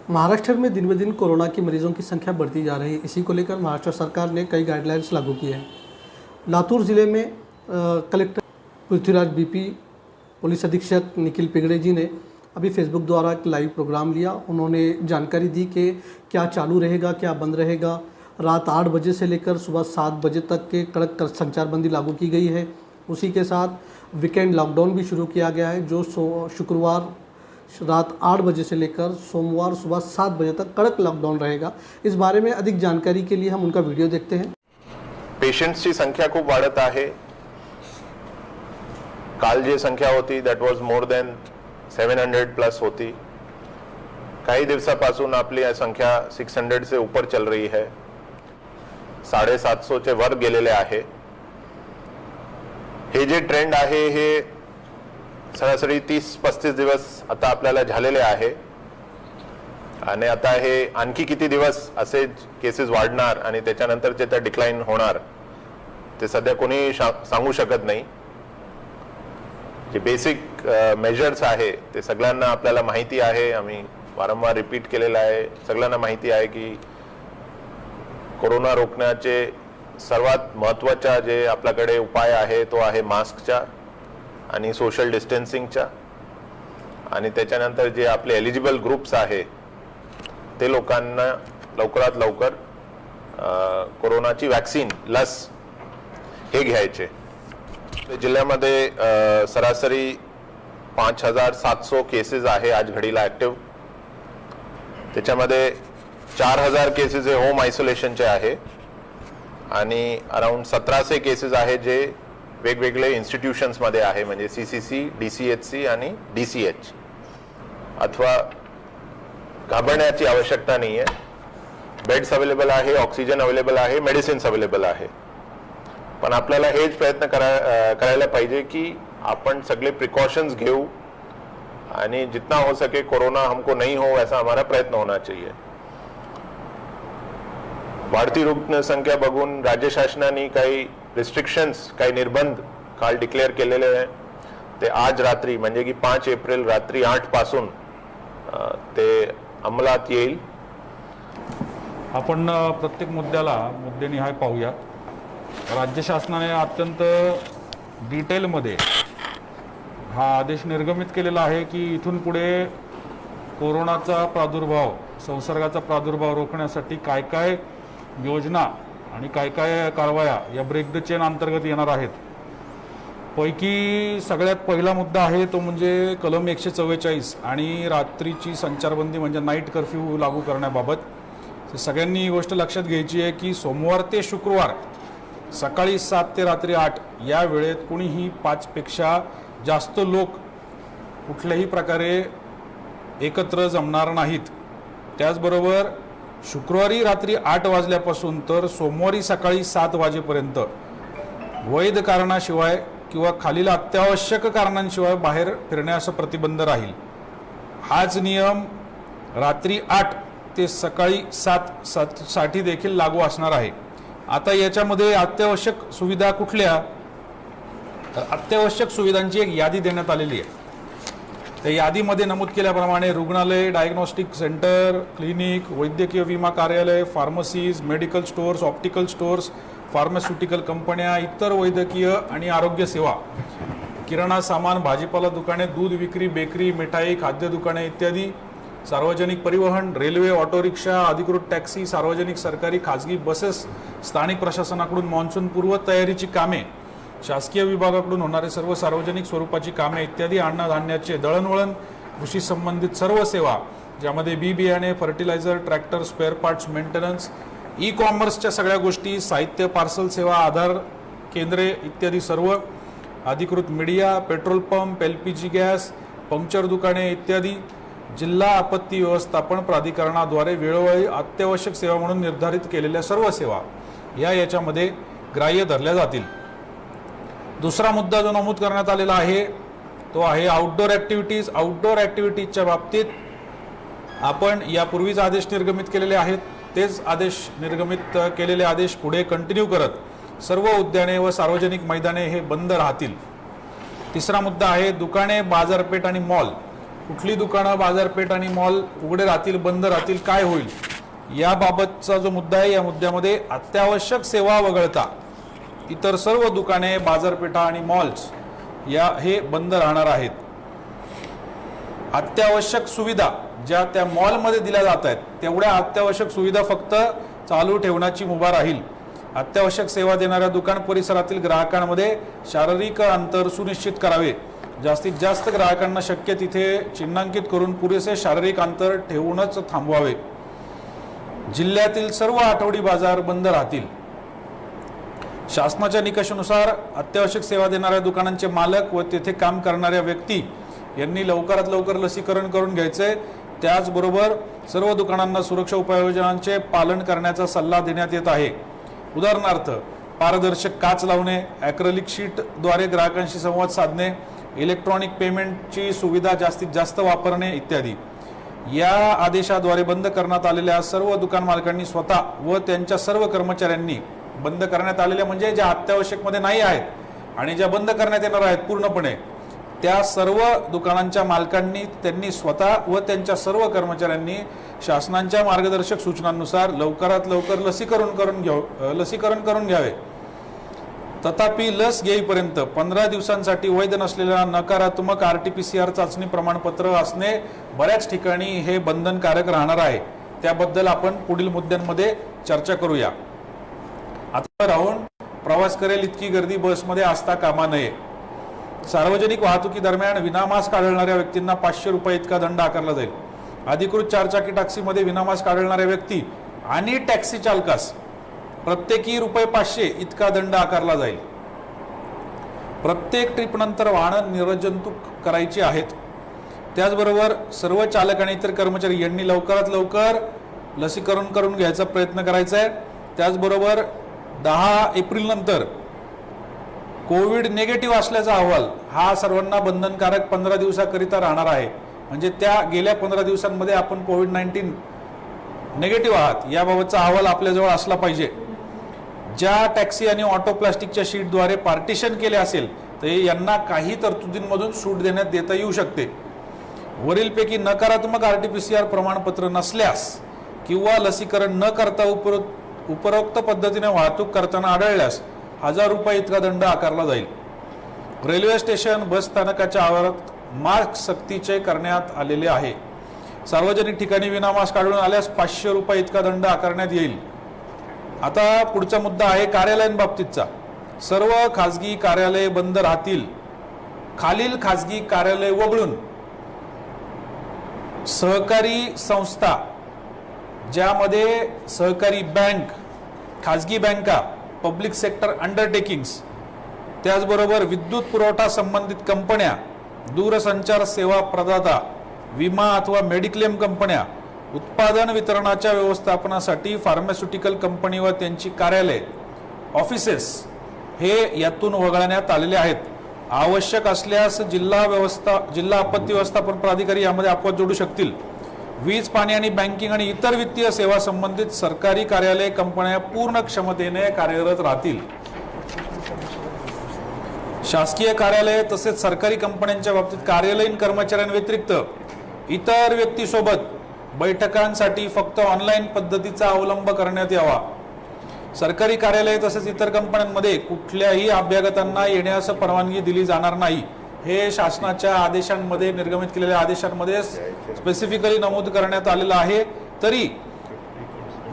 महाराष्ट्र में दिन ब दिन कोरोना के मरीजों की संख्या बढ़ती जा रही है। इसी को लेकर महाराष्ट्र सरकार ने कई गाइडलाइंस लागू की हैं। लातूर ज़िले में कलेक्टर पृथ्वीराज बीपी, पुलिस अधीक्षक निखिल पिगड़े जी ने अभी फेसबुक द्वारा एक लाइव प्रोग्राम लिया। उन्होंने जानकारी दी कि क्या चालू रहेगा, क्या बंद रहेगा। रात 8 बजे से लेकर सुबह 7 बजे तक के कड़क संचारबंदी लागू की गई है। उसी के साथ वीकेंड लॉकडाउन भी शुरू किया गया है, जो शुक्रवार रात 8 बजे से लेकर सोमवार सुबह 7 बजे तक कड़क लॉकडाउन रहेगा। इस बारे में अधिक जानकारी के लिए हम उनका वीडियो देखते हैं। पेशंट्सची संख्या खूप वाढत आहे। काल जी संख्या होती that was more than 700 plus होती। काही दिवसापासून आपली संख्या 600 से ऊपर चल रही है, 750 चे वर गेलेले आहे। हे जे ट्रेंड आहे हे सरासरी 30-35 दिवस आता आपल्याला झालेले आहे आणि आता हे आणखी किती दिवस असे केसेस वाढणार आणि त्याच्यानंतर जे डिक्लाइन होणार ते सध्या कोणी सांगू शकत नाही। जे बेसिक मेजर्स आहे ते सगळ्यांना आपल्याला माहिती आहे, आम्ही वारंवार रिपीट केलेला आहे। सगळ्यांना माहिती आहे की कोरोना रोखण्याचे सर्वात महत्त्वाचा जे आपल्याकडे उपाय आहे तो आहे मास्कचा आणि सोशल डिस्टन्सिंगचा, आणि त्याच्यानंतर जे आपले एलिजिबल ग्रुप्स आहे ते लोकांना लवकरात लवकर कोरोनाची वॅक्सीन लस हे घ्यायचे। जिल्ह्यामध्ये सरासरी 5700 केसेस आहे आज घडीला ऍक्टिव्ह। त्याच्यामध्ये 4000 केसेस हे होम आयसोलेशनचे आहे आणि अराउंड 1700 केसेस आहे जे वेगवेगळे इन्स्टिट्यूशन्स मध्ये आहे, म्हणजे सीसीसी, डीसीएचसी आणि डीसीएच। अथवा घाबरण्याची आवश्यकता नाही आहे। बेड्स अवेलेबल आहे, ऑक्सिजन अवेलेबल आहे, मेडिसिन्स अवेलेबल आहे। पण आपल्याला हेच प्रयत्न करायला पाहिजे की आपण सगळे प्रिकॉशन्स घेऊ आणि जितना हो सके कोरोना हमको नहीं हो ऐसा हमारा प्रयत्न होना चाहिए। वाढती रुग्ण संख्या बघून राज्य शासनाने काही रिस्ट्रिक्शन्स, काही निर्बंध काल डिक्लेअर केलेले आहे। ते आज रात्री म्हणजे की 5 एप्रिल रात्री 8 पासून ते अंमलात येईल। आपण प्रत्येक मुद्देनिहाय पाहूया। राज्य शासनाने अत्यंत डिटेलमध्ये हा आदेश निर्गमित केलेला आहे की इथून पुढे कोरोनाचा प्रादुर्भाव, संसर्गाचा प्रादुर्भाव रोखण्यासाठी काय काय योजना आणि काय काय कारवाया या ब्रेक द चेन अंतर्गत येणार आहेत। पैकी सगळ्यात पहिला मुद्दा आहे तो म्हणजे कलम 144 आणि रात्रीची संचारबंदी म्हणजे नाईट कर्फ्यू लागू करण्याबाबत। सगळ्यांनी ही गोष्ट लक्षात घ्यायची आहे की सोमवार ते शुक्रवार सकाळी 7 ते रात्री 8 या वेळेत कुणीही 5 पेक्षा जास्त लोक कुठल्याही प्रकारे एकत्र जमणार नाहीत। त्याचबरोबर शुक्रवारी रात्री 8 वाजल्यापासून तर सोमवारी सकाळी 7 वाजेपर्यंत वैध कारणाशिवाय किंवा खालील अत्यावश्यक कारणांशिवाय बाहेर फिरण्यास प्रतिबंध राहील। हाच नियम रात्री 8 ते सकाळी 7 साठी देखील लागू असणार आहे। आता याच्यामध्ये अत्यावश्यक सुविधा कुठल्या, तर अत्यावश्यक सुविधांची एक यादी देण्यात आलेली आहे। त्या यादीमध्ये नमूद केल्याप्रमाणे रुग्णालय, डायग्नोस्टिक सेंटर, क्लिनिक, वैद्यकीय विमा कार्यालय, pharmacies, medical stores, optical stores, pharmaceutical कंपन्या, इतर वैद्यकीय आणि आरोग्य सेवा, किराणा सामान, भाजीपाला दुकाने, दूध विक्री, बेकरी, मिठाई, खाद्य दुकाने इत्यादी, सार्वजनिक परिवहन, रेल्वे, ऑटो रिक्षा, अधिकृत टॅक्सी, सार्वजनिक सरकारी खाजगी बसेस, स्थानिक प्रशासनाकडून मान्सून पूर्व तयारीची कामे, शासकीय विभागाकडून होणारे सर्व सार्वजनिक स्वरूपाची कामे इत्यादी, अन्नधान्याचे दळणवळण, कृषी संबंधित सर्व सेवा ज्यामध्ये बी बियाणे, fertilizer, tractor, spare parts, maintenance, ई कॉमर्सच्या सगळ्या गोष्टी, साहित्य, पार्सल सेवा, आधार केंद्रे इत्यादी सर्व, अधिकृत media, petrol pump, LPG gas, puncture दुकाने इत्यादी, जिल्हा आपत्ती व्यवस्थापन प्राधिकरणाद्वारे वेळोवेळी अत्यावश्यक सेवा म्हणून निर्धारित केलेल्या सर्व सेवा याच्यामध्ये ग्राह्य धरल्या जातील। दुसरा मुद्दा जो नमूद करण्यात आलेला आहे तो आहे आउटडोर ॲक्टिव्हिटीज। आउटडोर ॲक्टिव्हिटीजच्या बाबतीत आपण यापूर्वीच आदेश निर्गमित केलेले आहेत, तेच निर्गमित केलेले आदेश पुढे कंटिन्यू करत सर्व उद्याने व सार्वजनिक मैदाने हे बंद राहतील। तिसरा मुद्दा आहे दुकाने, बाजारपेठ आणि मॉल कुठली दुकानं, बाजारपेठ आणि मॉल उघडे राहतील, बंद राहतील, काय होईल याबाबतचा जो मुद्दा आहे, या मुद्द्यामध्ये अत्यावश्यक सेवा वगळता इतर सर्व दुकाने, बाजारपेठा आणि मॉल्स हे बंद राहणार आहेत. अत्यावश्यक सुविधा ज्या त्या मॉलमध्ये दिल्या जात आहेत तेवढ्या अत्यावश्यक सुविधा फक्त चालू ठेवण्याची मुभा राहील. अत्यावश्यक सेवा देणाऱ्या दुकान परिसरातील ग्राहकांमध्ये शारीरिक अंतर सुनिश्चित करावे. जास्तीत जास्त ग्राहकांना शक्य तिथे चिन्हांकित करून पुरेसे शारीरिक अंतर ठेवूनच थांबवावे. जिल्ह्यातील सर्व आठवडी बाजार बंद राहतील. शासनाच्या निकषानुसार अत्यावश्यक सेवा देणाऱ्या दुकानांचे मालक व तेथे काम करणाऱ्या व्यक्ती यांनी लवकरात लवकर लसीकरण करून घ्यायचे. त्याचबरोबर सर्व दुकानांना सुरक्षा उपाययोजनांचे पालन करण्याचा सल्ला देण्यात येत आहे. उदाहरणार्थ पारदर्शक काच लावणे, ॲक्रेलिक शीटद्वारे ग्राहकांशी संवाद साधणे, इलेक्ट्रॉनिक पेमेंटची सुविधा जास्तीत जास्त वापरणे इत्यादी. या आदेशाद्वारे बंद करण्यात आलेल्या सर्व दुकान मालकांनी स्वतः व त्यांच्या सर्व कर्मचाऱ्यांनी, बंद करण्यात आलेल्या म्हणजे ज्या अत्यावश्यक मध्ये नाही आहेत आणि ज्या बंद करण्यात येणार आहेत पूर्णपणे, त्या सर्व दुकानांच्या मालकांनी त्यांनी स्वतः व त्यांच्या सर्व कर्मचाऱ्यांनी शासनाच्या मार्गदर्शक सूचनांनुसार लवकरात लवकर लसीकरण करून घ्यावे. तथापि लस घेईपर्यंत 15 दिवसांसाठी वैध नसलेल्या नकारात्मक RT-PCR चाचणी प्रमाणपत्र असणे बऱ्याच ठिकाणी हे बंधनकारक राहणार आहे. त्याबद्दल आपण पुढील मुद्द्यांमध्ये चर्चा करूया. आता राहून प्रवास करेल इतकी गर्दी बसमध्ये असता कामा नये. सार्वजनिक वाहतुकी दरम्यान विनामास्क आढळणाऱ्या व्यक्तींना 500 रुपये इतका दंड आकारला जाईल. अधिकृत चारचाकी टॅक्सीमध्ये विनामास्क आढळणाऱ्या व्यक्ती आणि टॅक्सी चालकास प्रत्येकी ₹500 इतका दंड आकारला जाईल. प्रत्येक ट्रिप नंतर वाहनं निर्जंतुक करायची आहेत. त्याचबरोबर सर्व चालक आणि इतर कर्मचारी यांनी लवकरात लवकर लसीकरण करून घ्यायचा प्रयत्न करायचा आहे. त्याचबरोबर 10 एप्रिल नंतर कोविड निगेटिव्ह असल्याचा अहवाल हा सर्वांना बंधनकारक 15 दिवसाकरिता राहणार आहे. म्हणजे त्या गेल्या 15 दिवसांमध्ये आपण कोविड-19 निगेटिव्ह आहात याबाबतचा अहवाल आपल्याजवळ असला पाहिजे. ज्या टॅक्सी आणि ऑटो प्लास्टिकच्या शीटद्वारे पार्टिशन केले असेल तर यांना काही तरतुदींमधून सूट देता येऊ शकते. वरीलपैकी नकारात्मक RT-PCR प्रमाणपत्र नसल्यास किंवा लसीकरण न करता उपरोक्त पद्धतीने वाहतूक करताना आढळल्यास ₹1000 इतका दंड आकारला जाईल. रेल्वे स्टेशन, बस स्थानकाच्या आवारात मास्क सक्तीचे करण्यात आलेले आहे. सार्वजनिक ठिकाणी विनामास्क आढळून आल्यास ₹500 इतका दंड आकारण्यात येईल. आता पुढचा मुद्दा आहे कार्यालयांबाबतीतचा. सर्व खासगी कार्यालये बंद राहतील. खालील खासगी कार्यालय वगळून सहकारी संस्था ज्यामध्ये सहकारी बँक, खासगी बँका, पब्लिक सेक्टर अंडरटेकिंग्स, त्याचबरोबर विद्युत पुरवठा संबंधित कंपन्या, दूरसंचार सेवा प्रदाता, विमा अथवा मेडिक्लेम कंपन्या, उत्पादन वितरणाच्या व्यवस्थापनासाठी फार्मास्युटिकल कंपनी व त्यांची कार्यालय, ऑफिसेस हे यातून वगळण्यात आलेले आहेत. आवश्यक असल्यास जिल्हा आपत्ती व्यवस्थापन प्राधिकारी यामध्ये अपवाद जोडू शकतील. वीज, पाणी आणि बँकिंग आणि इतर वित्तीय सेवा संबंधित सरकारी कार्यालय, कंपन्या पूर्ण क्षमतेने कार्यरत राहतील. शासकीय कार्यालय तसेच सरकारी कंपन्यांच्या बाबतीत कार्यालयीन कर्मचाऱ्यांव्यतिरिक्त इतर व्यक्तीसोबत बैठकांसाठी फक्त ऑनलाईन पद्धतीचा अवलंब करण्यात यावा. सरकारी कार्यालय तसेच इतर कंपन्यांमध्ये कुठल्याही अभ्यागतांना येण्यास परवानगी दिली जाणार नाही. हे शासनाच्या आदेशांमध्ये, निर्गमित केलेल्या आदेशांमध्ये स्पेसिफिकली नमूद करण्यात आलेलं आहे. तरी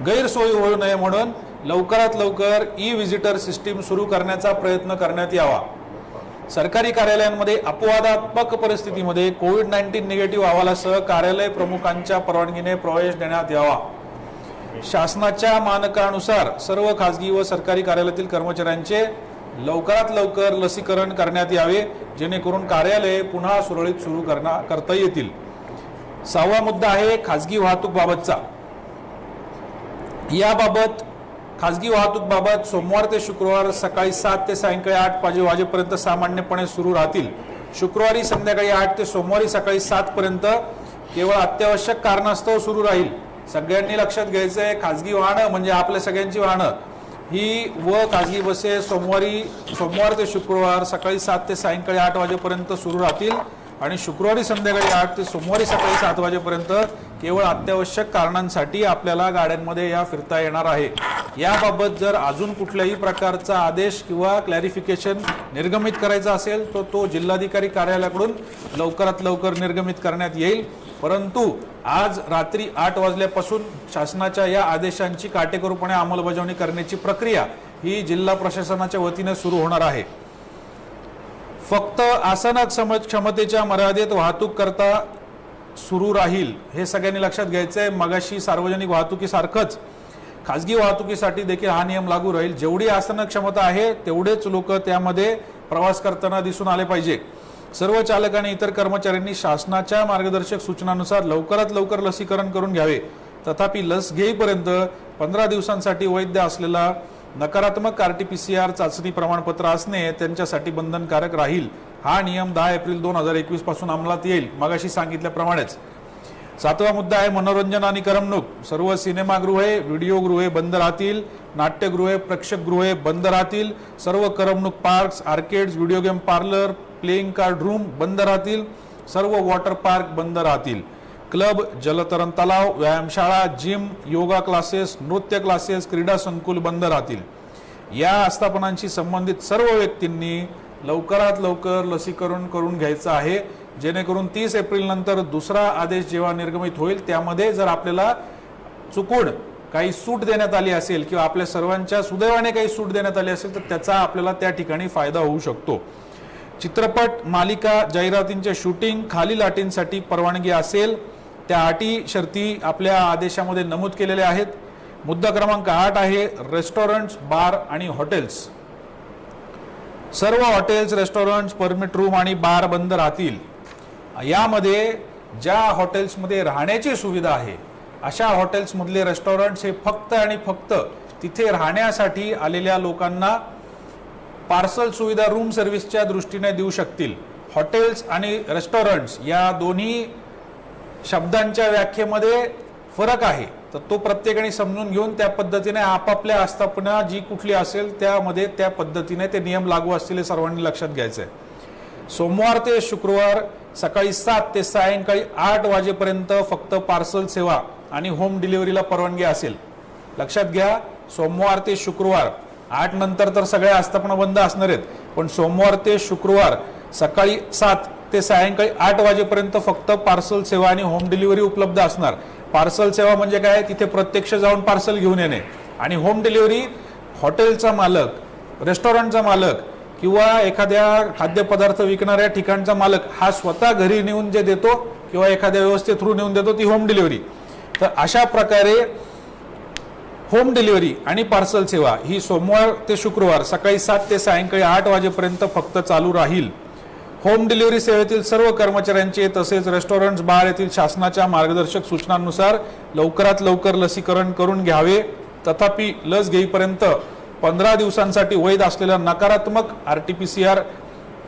गैरसोय होऊ नये म्हणून लवकरात लवकर ई-व्हिजिटर सिस्टीम सुरू करण्याचा प्रयत्न करण्यात यावा. सरकारी कार्यालयांमध्ये अपवादात्मक परिस्थितीमध्ये कोविड-19 निगेटिव्ह अहवालासह कार्यालय प्रमुखांच्या परवानगीने प्रवेश देण्यात यावा. शासनाच्या मानकानुसार सर्व खासगी व सरकारी कार्यालयातील कर्मचाऱ्यांचे लवकरात लवकर लसीकरण करण्यात यावे, जेणेकरून कार्यालये पुन्हा सुरळीत सुरू करता येतील. 6वा मुद्दा आहे खासगी वाहतूक बाबतचा. याबाबत खासगी वाहतूक बाबत सोमवार ते शुक्रवार सकाळी 7 ते सायंकाळी 8 वाजेपर्यंत सामान्यपणे सुरू राहतील. शुक्रवारी संध्याकाळी 8 ते सोमवारी सकाळी 7 पर्यंत केवळ अत्यावश्यक कारणास्तव सुरू राहील. सगळ्यांनी लक्षात घ्यायचंय, खासगी वाहनं म्हणजे आपल्या सगळ्यांची वाहनं ही व खासगी बसेस सोमवार ते शुक्रवार सकाळी 7 ते सायंकाळी 8 वाजेपर्यंत सुरू राहतील. आणि शुक्रवारी संध्याकाळी 8 ते सोमवारी सकाळी 7 वाजेपर्यंत केवळ अत्यावश्यक कारणांसाठी आपल्याला गाड्यांमध्ये या फिरता येणार आहे। याबाबत जर अजून कुठल्याही प्रकारचा आदेश किंवा क्लॅरिफिकेशन निर्गमित करायचा असेल तर तो जिल्हाधिकारी कार्यालयाकडून लवकरात लवकर निर्गमित करण्यात येईल। परंतु आज रात्री 8 वाजल्यापासून शासनाच्या या आदेशांची काटेकोरपणे अंमलबजावणी करण्याची प्रक्रिया ही जिल्हा प्रशासनाच्या वतीने सुरू होणार आहे। फक्त आसन क्षमतेच्या मर्यादेत वाहतूक करता सुरू राहील हे सगळ्यांनी लक्षात घ्यायचं आहे। मगाशी सार्वजनिक वाहतुकीसारखंच खासगी वाहतुकीसाठी देखील हा नियम लागू राहील। जेवढी आसन क्षमता आहे तेवढेच लोक त्यामध्ये प्रवास करताना दिसून आले पाहिजे। सर्व चालक आणि इतर कर्मचाऱ्यांनी शासनाच्या मार्गदर्शक सूचनानुसार लवकरात लवकर लसीकरण करून घ्यावे। तथापि लस घेईपर्यंत 15 दिवसांसाठी वैध असलेला नकारात्मक RT-PCR चाचणी प्रमाणपत्र असणे त्यांच्यासाठी बंधनकारक राहील। हा नियम 10 एप्रिल 2021 पासून अंमलात येईल। मगाशी सांगितल्याप्रमाणेच 7वा मुद्दा आहे मनोरंजन आणि करमणूक। सर्व सिनेमागृहे व्हिडिओगृहे बंद राहतील। नाट्यगृहे प्रेक्षकगृहे बंद राहतील। सर्व करमणूक parks arcades video game parlour playing card room बंद राहतील। सर्व वॉटर पार्क बंद राहतील। क्लब जलतरण तलाव व्यायामशाळा जिम योगा क्लासेस नृत्य क्लासेस क्रीडा संकुल बंद राहतील। या आस्थापनांशी संबंधित सर्व व्यक्तींनी लवकरात लवकर लसीकरण करून घ्यायचं आहे, जेणेकरून 30 एप्रिल नंतर दुसरा आदेश जेव्हा निर्गमित होईल त्यामध्ये जर आपल्याला चुकून काही सूट देण्यात आली असेल किंवा आपल्या सर्वांच्या सुदैवाने काही सूट देण्यात आली असेल तर त्याचा आपल्याला त्या ठिकाणी फायदा होऊ शकतो। चित्रपट मालिका जाहिरातींचे शूटिंग खालील अटींसाठी परवानगी असेल त्या अटी शर्ती आपल्या आदेशामध्ये नमूद केलेल्या आहेत। मुद्दा क्रमांक 8 आहे रेस्टॉरंट्स बार आणि हॉटेल्स। सर्व हॉटेल्स रेस्टॉरंट्स परमिट रूम आणि बार बंद राहतील। यामध्ये ज्या हॉटेल्समध्ये राहण्याची सुविधा आहे अशा हॉटेल्स मधले रेस्टॉरंट्स हे फक्त आणि फक्त तिथे राहण्यासाठी आलेल्या लोकांना पार्सल सुविधा रूम सर्व्हिसच्या दृष्टीने देऊ शकतील। हॉटेल्स आणि रेस्टॉरंट्स या दोन्ही शब्दांच्या व्याख्येमध्ये फरक आहे, तर तो प्रत्येकाने समजून घेऊन त्या पद्धतीने आपापल्या आस्थापना जी कुठली असेल त्यामध्ये त्या पद्धतीने ते नियम लागू असतील हे सर्वांनी लक्षात घ्यायचं आहे। सोमवार ते शुक्रवार सकाळी 7 ते सायंकाळी 8 वाजेपर्यंत फक्त पार्सल सेवा आणि होम डिलिव्हरीला परवानगी असेल। लक्षात घ्या, सोमवार ते शुक्रवार 8 नंतर तर सगळ्या आस्थापना बंद असणार आहेत, पण सोमवार ते शुक्रवार सकाळी 7 ते सायंकाळी 8 वाजेपर्यंत फक्त पार्सल सेवा आणि होम डिलिव्हरी उपलब्ध असणार। पार्सल सेवा म्हणजे काय, तिथे प्रत्यक्ष जाऊन पार्सल घेऊन येणे, आणि होम डिलिव्हरी हॉटेलचा मालक रेस्टॉरंटचा मालक किंवा एखाद्या खाद्यपदार्थ विकणाऱ्या ठिकाणचा मालक हा स्वतः घरी नेऊन जे देतो किंवा एखाद्या व्यवस्थे थ्रू नेऊन देतो ती होम डिलिव्हरी। तर अशा प्रकारे होम डिलिव्हरी आणि पार्सल सेवा ही सोमवार ते शुक्रवार सकाळी 7 ते सायंकाळी 8 वाजेपर्यंत फक्त चालू राहील। होम डिलिव्हरी सेवेतील सर्व कर्मचाऱ्यांचे तसेच रेस्टॉरंट्स बार येथील शासनाच्या मार्गदर्शक सूचनांनुसार लवकरात लवकर लसीकरण करून घ्यावे। तथापि लस घेईपर्यंत 15 दिवसांसाठी वैध असलेला नकारात्मक RT-PCR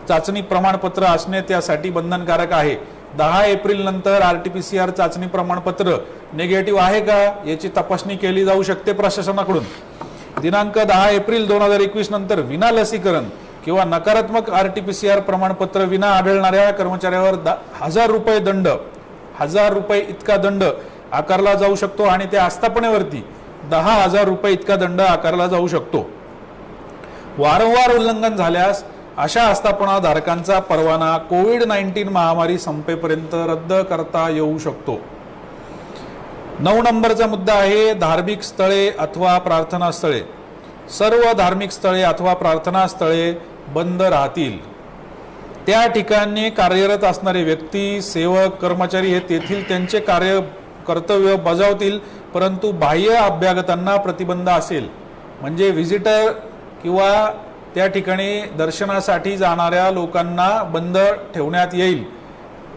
चाचणी प्रमाणपत्र असणे त्यासाठी बंधनकारक आहे। 10 एप्रिल नंतर RT-PCR चाचणी प्रमाणपत्र निगेटिव्ह आहे का याची तपासणी केली जाऊ शकते प्रशासनाकडून। दिनांक 10 एप्रिल 2021 नंतर विना लसीकरण किंवा नकारात्मक RT-PCR प्रमाणपत्र विना आढळणाऱ्या कर्मचाऱ्यावर 1000 रुपये दंड 1000 रुपये इतका दंड आकारला जाऊ शकतो आणि त्या आस्थापनेवरती 10,000 रुपये इतका दंड आकारला जाऊ शकतो। वारंवार उल्लंघन झाल्यास अशा आस्थापना धारकांचा परवाना कोविड-19 महामारी संपेपर्यंत रद्द करता येऊ शकतो। 9 नंबरचा मुद्दा आहे धार्मिक स्थळे अथवा प्रार्थना स्थळे। सर्व धार्मिक स्थळे अथवा प्रार्थना स्थळे बंद राहतील। त्या ठिकाणी कार्यरत असणारे व्यक्ती सेवक कर्मचारी हे तेथील त्यांचे कर्तव्य बजावतील, परंतु बाह्य अभ्यागतांना प्रतिबंध असेल। म्हणजे व्हिजिटर किंवा त्या ठिकाणी दर्शनासाठी जाणाऱ्या लोकांना बंद ठेवण्यात येईल,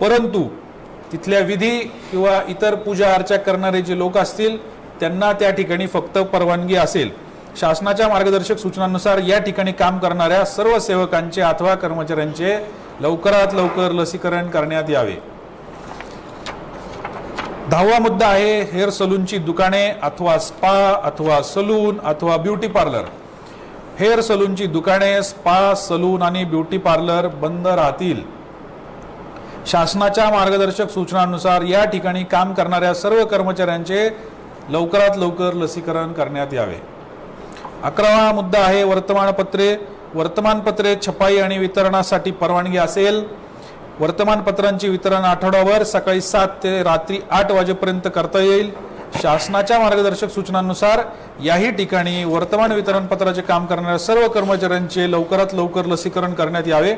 परंतु तिथल्या विधी किंवा इतर पूजा अर्चा करणारे जे लोक असतील त्यांना त्या ठिकाणी फक्त परवानगी असेल। शासनाच्या मार्गदर्शक सूचनांनुसार या ठिकाणी काम करणाऱ्या सर्व सेवकांचे अथवा कर्मचाऱ्यांचे लवकरात लवकर लसीकरण करण्यात यावे। 10वा मुद्दा आहे हेअर सलूनची दुकाने अथवा स्पा अथवा सलून अथवा ब्युटी पार्लर। हेअर सलूनची दुकाने स्पा सलून आणि ब्युटी पार्लर बंद राहतील। शासनाच्या मार्गदर्शक सूचनांनुसार या ठिकाणी काम करणाऱ्या सर्व कर्मचाऱ्यांचे लवकरात लवकर लसीकरण करण्यात यावे. 11वा मुद्दा आहे वर्तमानपत्रे छपाई आणि वितरणासाठी परवानगी असेल. वर्तमानपत्रांचे वितरण आठवड्याभर सकाळी 7 ते रात्री 8 वाजेपर्यंत करता येईल. शासनाच्या मार्गदर्शक सूचनांनुसार याही ठिकाणी वर्तमान वितरणपत्राचे काम करणाऱ्या सर्व कर्मचाऱ्यांचे लवकरात लवकर लसीकरण करण्यात यावे.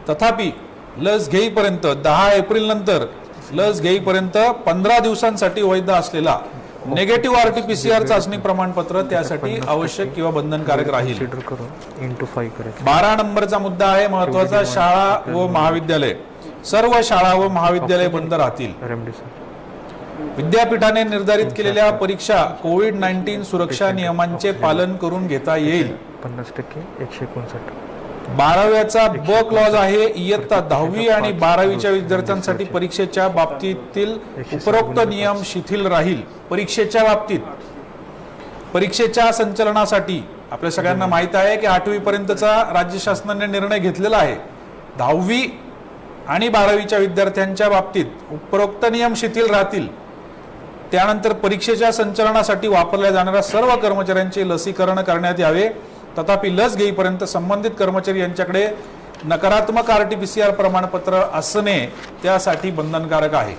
तथापि लस घेईपर्यंत 10 एप्रिल नंतर लस घेईपर्यंत 15 दिवसांसाठी वैध असलेला नेगेटिव्ह RT-PCR चाचणी प्रमाणपत्र त्यासाठी आवश्यक किंवा बंधनकारक राहील. 12 नंबरचा मुद्दा आहे महत्वाचा, शाळा व महाविद्यालय. सर्व शाळा व महाविद्यालय बंद राहतील. विद्यापीठाने निर्धारित केलेल्या परीक्षा कोविड-19 सुरक्षा नियमांचे पालन करून घेता येईल. 50% 12व्याचा ब क्लॉज आहे. इयत्ता 10वी आणि 12वीच्या विद्यार्थ्यांसाठी परीक्षेच्या बाबतीतील उपरोक्त नियम शिथिल राहील. परीक्षेच्या संचलनासाठी आपल्या सगळ्यांना माहित आहे की 8वी पर्यंतचा राज्य शासनाने निर्णय घेतलेला आहे. 10वी आणि 12वीच्या विद्यार्थ्यांच्या बाबतीत उपरोक्त नियम शिथिल राहतील. त्यानंतर परीक्षेच्या संचलनासाठी वापरल्या जाणाऱ्या सर्व कर्मचाऱ्यांचे लसीकरण करण्यात यावे. तथापि लस घेईपर्यंत संबंधित कर्मचारी यांच्याकडे नकारात्मक RT-PCR प्रमाणपत्र असणे त्यासाठी बंधनकारक आहे.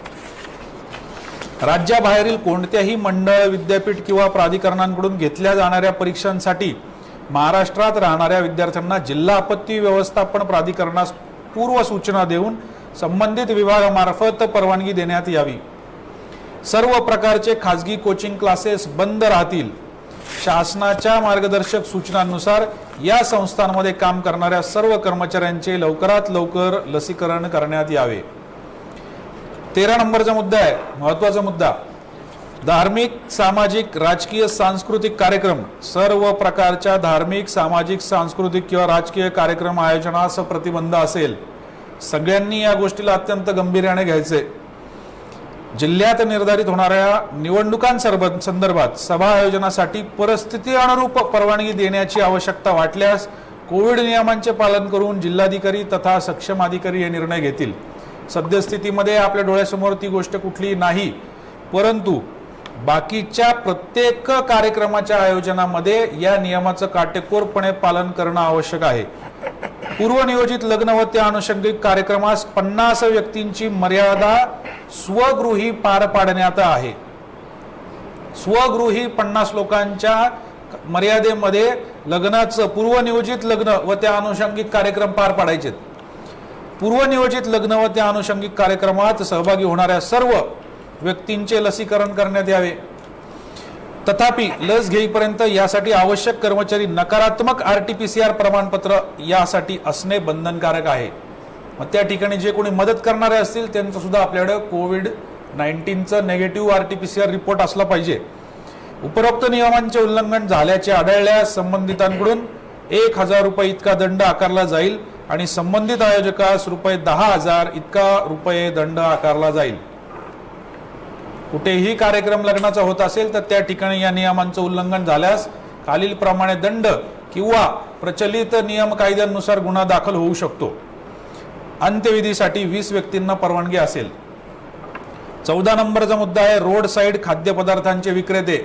राज्याबाहेरील कोणत्याही मंडळ, विद्यापीठ किंवा प्राधिकरणांकडून घेतल्या जाणाऱ्या परीक्षांसाठी महाराष्ट्रात राहणाऱ्या विद्यार्थ्यांना जिल्हा आपत्ती व्यवस्थापन प्राधिकरणास पूर्व सूचना देऊन संबंधित विभागामार्फत परवानगी देण्यात यावी. सर्व प्रकारचे खाजगी कोचिंग क्लासेस बंद राहतील. शासनाच्या मार्गदर्शक सूचनांनुसार या संस्थांमध्ये काम करणाऱ्या सर्व कर्मचाऱ्यांचे लवकरात लवकर लसीकरण करण्यात यावे. 13 नंबरचा मुद्दा आहे महत्वाचा मुद्दा, धार्मिक, सामाजिक, राजकीय, सांस्कृतिक कार्यक्रम. सर्व प्रकारच्या धार्मिक, सामाजिक, सांस्कृतिक किंवा राजकीय कार्यक्रम आयोजनास प्रतिबंध असेल. सगळ्यांनी या गोष्टीला अत्यंत गंभीर्याने घ्यायचे. जिल्ह्यात निर्धारित होणाऱ्या निवडणुकांसंदर्भात सभा आयोजनासाठी परिस्थिती अनुरूप परवानगी देण्याची आवश्यकता वाटल्यास कोविड नियमांचे पालन करून जिल्हाधिकारी तथा सक्षम अधिकारी हे निर्णय घेतील. सद्यस्थितीमध्ये आपल्या डोळ्यासमोर ती गोष्ट कुठली नाही, परंतु बाकीच्या प्रत्येक कार्यक्रमाच्या आयोजनामध्ये या नियमाचं काटेकोरपणे पालन करणं आवश्यक आहे. पूर्वनियोजित लग्न व त्या अनुषंगिक कार्यक्रमास 50 व्यक्तींची मर्यादा स्वगृही पार पाडण्यात आहे. स्वगृही 50 लोकांच्या मर्यादेमध्ये लग्नाचं पूर्वनियोजित लग्न व त्या अनुषंगिक कार्यक्रम पार पाडायचे. पूर्वनियोजित लग्न व त्या अनुषंगिक कार्यक्रमात सहभागी होणाऱ्या सर्व व्यक्तींचे लसीकरण करण्यात यावे. तथापि लस घेईपर्यंत यासाठी आवश्यक कर्मचारी नकारात्मक RT-PCR प्रमाणपत्र यासाठी असणे बंधनकारक आहे. मग त्या ठिकाणी जे कोणी मदत करणारे असतील त्यांचं सुद्धा आपल्याकडे कोविड-19चं नेगेटिव्ह RT-PCR रिपोर्ट असला पाहिजे. उपरोक्त नियमांचे उल्लंघन झाल्याचे आढळल्यास संबंधितांकडून 1000 रुपये इतका दंड आकारला जाईल आणि संबंधित आयोजकास ₹10,000 इतका दंड आकारला जाईल. कुठेही कार्यक्रम लग्नाचा होत असेल तर त्या ठिकाणी या नियमांचं उल्लंघन झाल्यास खालील प्रमाणे दंड किंवा प्रचलित नियम कायद्यानुसार गुन्हा दाखल होऊ शकतो. अंत्यविधीसाठी 20 व्यक्तींना परवानगी असेल. 14 नंबरचा मुद्दा आहे रोड साईड खाद्यपदार्थांचे विक्रेते.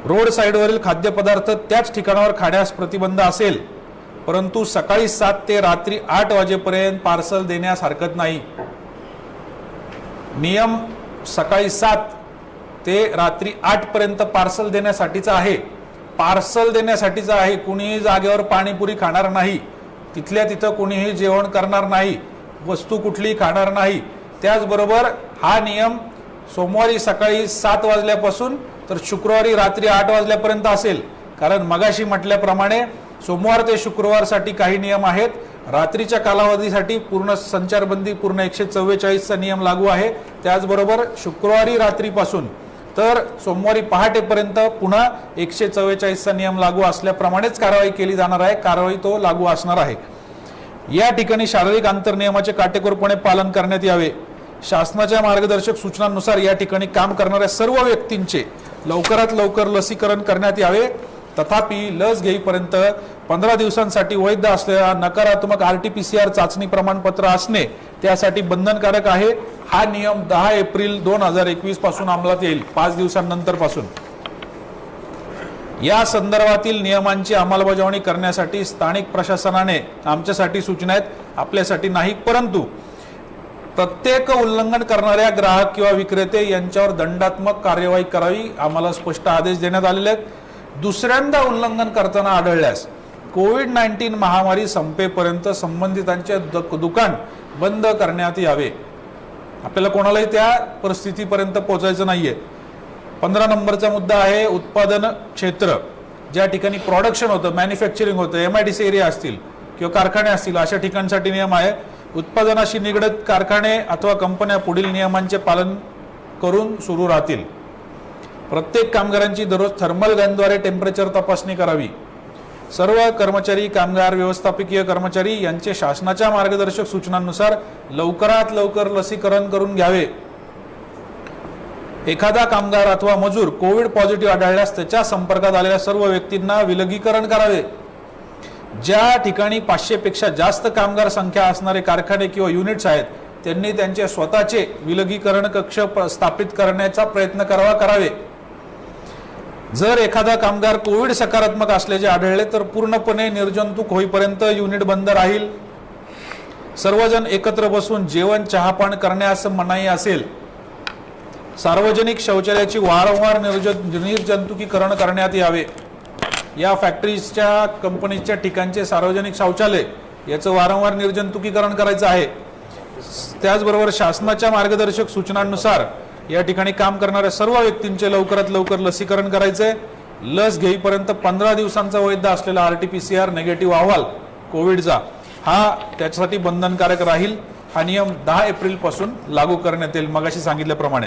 रोड साईडवरील खाद्यपदार्थ त्याच ठिकाणावर खाण्यास प्रतिबंध असेल, परंतु सकाळी 7 ते रात्री 8 वाजेपर्यंत पार्सल देण्यास हरकत नाही. नियम सकाळी 7 ते रात्री 8 पर्यंत पार्सल देण्यासाठीचा आहे. पार्सल देण्यासाठीचा आहे. कुणीही जागेवर पाणीपुरी खाणार नाही, तिथल्या तिथं कुणीही जेवण करणार नाही, वस्तू कुठली खाणार नाही. त्याचबरोबर हा नियम सोमवारी सकाळी 7 वाजल्यापासून तर शुक्रवारी रात्री 8 वाजल्यापर्यंत असेल. कारण मगाशी म्हटल्याप्रमाणे सोमवार ते शुक्रवारसाठी काही नियम आहेत. रात्रीच्या कालावधीसाठी पूर्ण संचारबंदी, पूर्ण 144चा नियम लागू आहे. त्याचबरोबर शुक्रवारी रात्रीपासून तर सोमवारी पहाटेपर्यंत पुन्हा 144चा नियम लागू असल्याप्रमाणेच कारवाई केली जाणार आहे. कारवाई तो लागू असणार आहे. या ठिकाणी शारीरिक अंतर नियमाचे काटेकोरपणे पालन करण्यात यावे. शासनाच्या मार्गदर्शक सूचनांनुसार या ठिकाणी काम करणाऱ्या सर्व व्यक्तींचे लवकरात लवकर लसीकरण करण्यात यावे. तथापि लस घेईपर्यंत 15 दिवसांसाठी वैध असलेल्या नकारात्मक RT-PCR चाचणी प्रमाणपत्र असणे त्यासाठी बंधनकारक आहे। हा नियम 10 एप्रिल 2021 पासून अंमलात येईल, 5 दिवसांनंतर पासून। या संदर्भातील नियमांची अंमलबजावणी करण्यासाठी स्थानिक प्रशासनाने आमच्यासाठी सूचना आहेत, आपल्यासाठी नाही, परंतु प्रत्येक उल्लंघन करणाऱ्या ग्राहक किंवा विक्रेते यांच्यावर दंडात्मक कार्यवाही करावी, आम्हाला स्पष्ट आदेश देण्यात आलेले आहेत। दुसऱ्यांदा उल्लंघन करताना आढळल्यास कोविड-19 महामारी संपेपर्यंत संबंधितांचे दुकान बंद करण्यात यावे। आपल्याला कोणालाही त्या परिस्थितीपर्यंत पोहोचायचं नाहीये। 15 नंबरचा मुद्दा आहे उत्पादन क्षेत्र, ज्या ठिकाणी प्रोडक्शन होतं, मॅन्युफॅक्चरिंग होतं, MIDC एरिया असतील किंवा कारखाने असतील, अशा ठिकाणसाठी नियम आहे। उत्पादनाशी निगडीत कारखाने अथवा कंपन्या पुढील नियमांचे पालन करून सुरू राहतील। प्रत्येक कामगारांची दररोज थर्मल गनद्वारे टेम्परेचर तपासणी करावी। सर्व कर्मचारी, कामगार, व्यवस्थापकीय कर्मचारी यांचे शासनाच्या मार्गदर्शक सूचनांनुसार लवकरात लवकर लसीकरण करून घ्यावे। एखादा कामगार अथवा मजूर कोविड पॉझिटिव्ह आढळल्यास त्याच्या संपर्कात आलेल्या सर्व व्यक्तींना विलगीकरण करावे। ज्या ठिकाणी 500 पेक्षा जास्त कामगार संख्या असणारे कारखाने किंवा युनिट्स आहेत त्यांनी त्यांचे स्वतःचे विलगीकरण कक्ष स्थापित करण्याचा प्रयत्न करावे। जर एखादा कामगार कोविड सकारात्मक असल्याचे आढळले तर पूर्णपणे निर्जंतुक होईपर्यंत युनिट बंद राहील। सर्वजण एकत्र बसून जेवण चहापान करण्यास मनाई असेल। सार्वजनिक शौचालयाची वारंवार निर्जंतुकीकरण करण्यात यावे। या फॅक्टरीच्या, कंपनीच्या ठिकाणचे सार्वजनिक शौचालय याचं वारंवार निर्जंतुकीकरण करायचं आहे। त्याचबरोबर शासनाच्या मार्गदर्शक सूचनांनुसार या ठिकाणी काम करणाऱ्या सर्व व्यक्तींचे लवकरात लवकर लसीकरण करायचे। लस घेईपर्यंत 15 दिवसांचा वैध असलेला RT-PCR निगेटिव्ह अहवाल कोविडचा हा त्याच्यासाठी बंधनकारक राहील। हा नियम 10 एप्रिल पासून लागू करण्यात येईल। मगाशी सांगितल्याप्रमाणे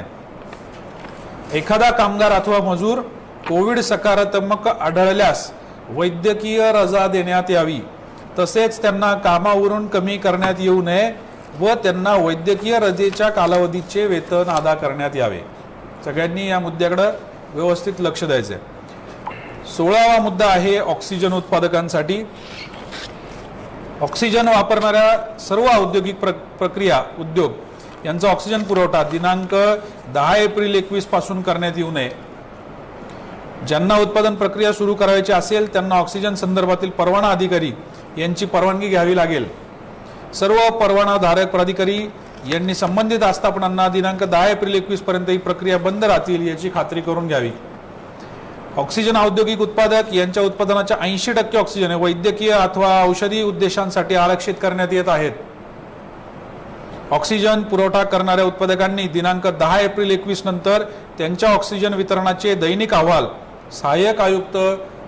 एखादा कामगार अथवा मजूर कोविड सकारात्मक आढळल्यास वैद्यकीय रजा देण्यात यावी, तसेच त्यांना कामावरून कमी करण्यात येऊ नये व त्यांना वैद्यकीय रजेच्या कालावधीचे वेतन अदा करण्यात यावे। सगळ्यांनी या मुद्द्याकडे व्यवस्थित लक्ष द्यायचे। 16वा मुद्दा आहे ऑक्सिजन उत्पादकांसाठी। ऑक्सिजन वापरणाऱ्या सर्व औद्योगिक प्रक्रिया उद्योग यांचा ऑक्सिजन पुरवठा दिनांक 10 एप्रिल 21 पासून करण्यात येऊ नये। ज्यांना उत्पादन प्रक्रिया सुरू करायची असेल त्यांना ऑक्सिजन संदर्भातील परवाना अधिकारी यांची परवानगी घ्यावी लागेल। सर्व परवानाधारक प्राधिकारी यांनी संबंधित आस्थापनांना दिनांक 10 एप्रिल 21 पर्यंत ही प्रक्रिया बंद राहतील याची खात्री करून घ्यावी। ऑक्सिजन औद्योगिक उत्पादक यांच्या उत्पादनाच्या 80% ऑक्सिजन वैद्यकीय अथवा औषधी उद्देशांसाठी आरक्षित करण्यात येत आहेत। ऑक्सिजन पुरवठा करणाऱ्या उत्पादकांनी दिनांक 10 एप्रिल 21 नंतर त्यांच्या ऑक्सिजन वितरणाचे दैनिक अहवाल सहाय्यक आयुक्त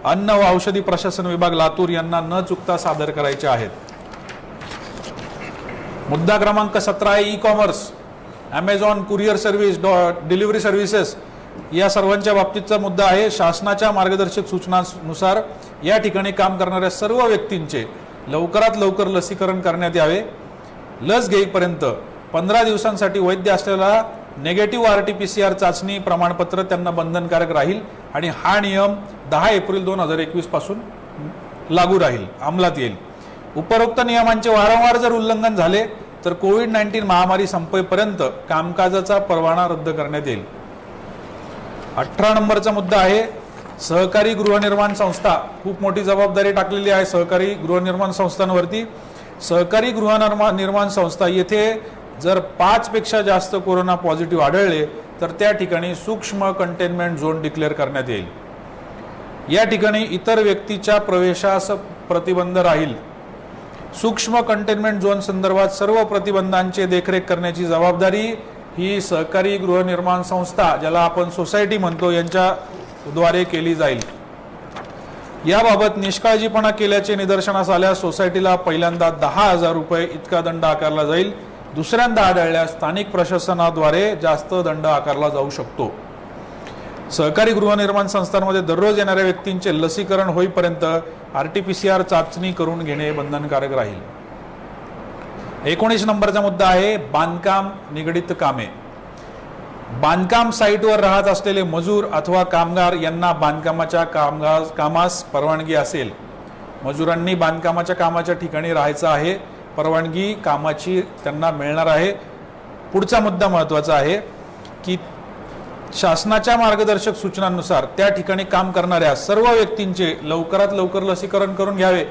अन्न व औषधी प्रशासन विभाग लातूर यांना न चुकता सादर करायचे आहेत। मुद्दा क्रमांक 17 आहे e-commerce, Amazon courier service, delivery services या सर्वांच्या बाबतीतचा मुद्दा आहे। शासनाच्या मार्गदर्शक सूचनांनुसार या ठिकाणी काम करणाऱ्या सर्व व्यक्तींचे लवकरात लवकर लसीकरण करण्यात यावे। लस घेईपर्यंत 15 दिवसांसाठी वैध असलेला निगेटिव्ह RT-PCR चाचणी प्रमाणपत्र त्यांना बंधनकारक राहील आणि हा नियम 10 एप्रिल 2021 पासून लागू राहील, अंमलात येईल। उपरोक्त नियमांचे वारंवार जर उल्लंघन झाले तर कोविड-19 महामारी संपेपर्यंत कामकाजाचा परवाना रद्द करण्यात येईल। 18 नंबरचा मुद्दा आहे सहकारी गृहनिर्माण संस्था। खूप मोठी जबाबदारी टाकलेली आहे सहकारी गृहनिर्माण संस्थांवरती। सहकारी गृहनिर्माण संस्था येथे जर 5 पेक्षा जास्त कोरोना पॉझिटिव्ह आढळले तर त्या ठिकाणी सूक्ष्म कंटेनमेंट झोन डिक्लेअर करण्यात येईल। या ठिकाणी इतर व्यक्तीच्या प्रवेशास प्रतिबंध राहील। सूक्ष्म कंटेनमेंट झोन संदर्भात सर्व प्रतिबंधांची देखरेख करण्याची जबाबदारी ही सहकारी गृहनिर्माण संस्था, ज्याला आपण सोसायटी म्हणतो, यांच्या द्वारे केली जाईल। याबाबत निष्काळजीपणा केल्याचे निदर्शनास आल्यास सोसायटीला पहिल्यांदा 10,000 रुपये इतका दंड आकारला जाईल। दुसऱ्यांदा आढळल्यास स्थानिक प्रशासनाद्वारे जास्त दंड आकारला जाऊ शकतो। सहकारी गृहनिर्माण संस्थांमध्ये दररोज येणाऱ्या व्यक्तींचे लसीकरण होईपर्यंत RT-PCR चाचणी करून घेणे बंधनकारक राहील। 19 नंबरचा मुद्दा आहे बांधकाम निगडित कामे। बांधकाम साईटवर राहत असलेले मजूर अथवा कामगार यांना बांधकामाच्या कामास परवानगी असेल। मजुरांनी बांधकामाच्या कामाच्या ठिकाणी राहायचं आहे परवानगी कामाची त्यांना मिळणार आहे. पुढचा मुद्दा महत्त्वाचा आहे की शासनाच्या मार्गदर्शक सूचनांनुसार त्या ठिकाणी काम करणाऱ्या सर्व व्यक्तींचे लवकरात लवकर लसीकरण करून घ्यावे.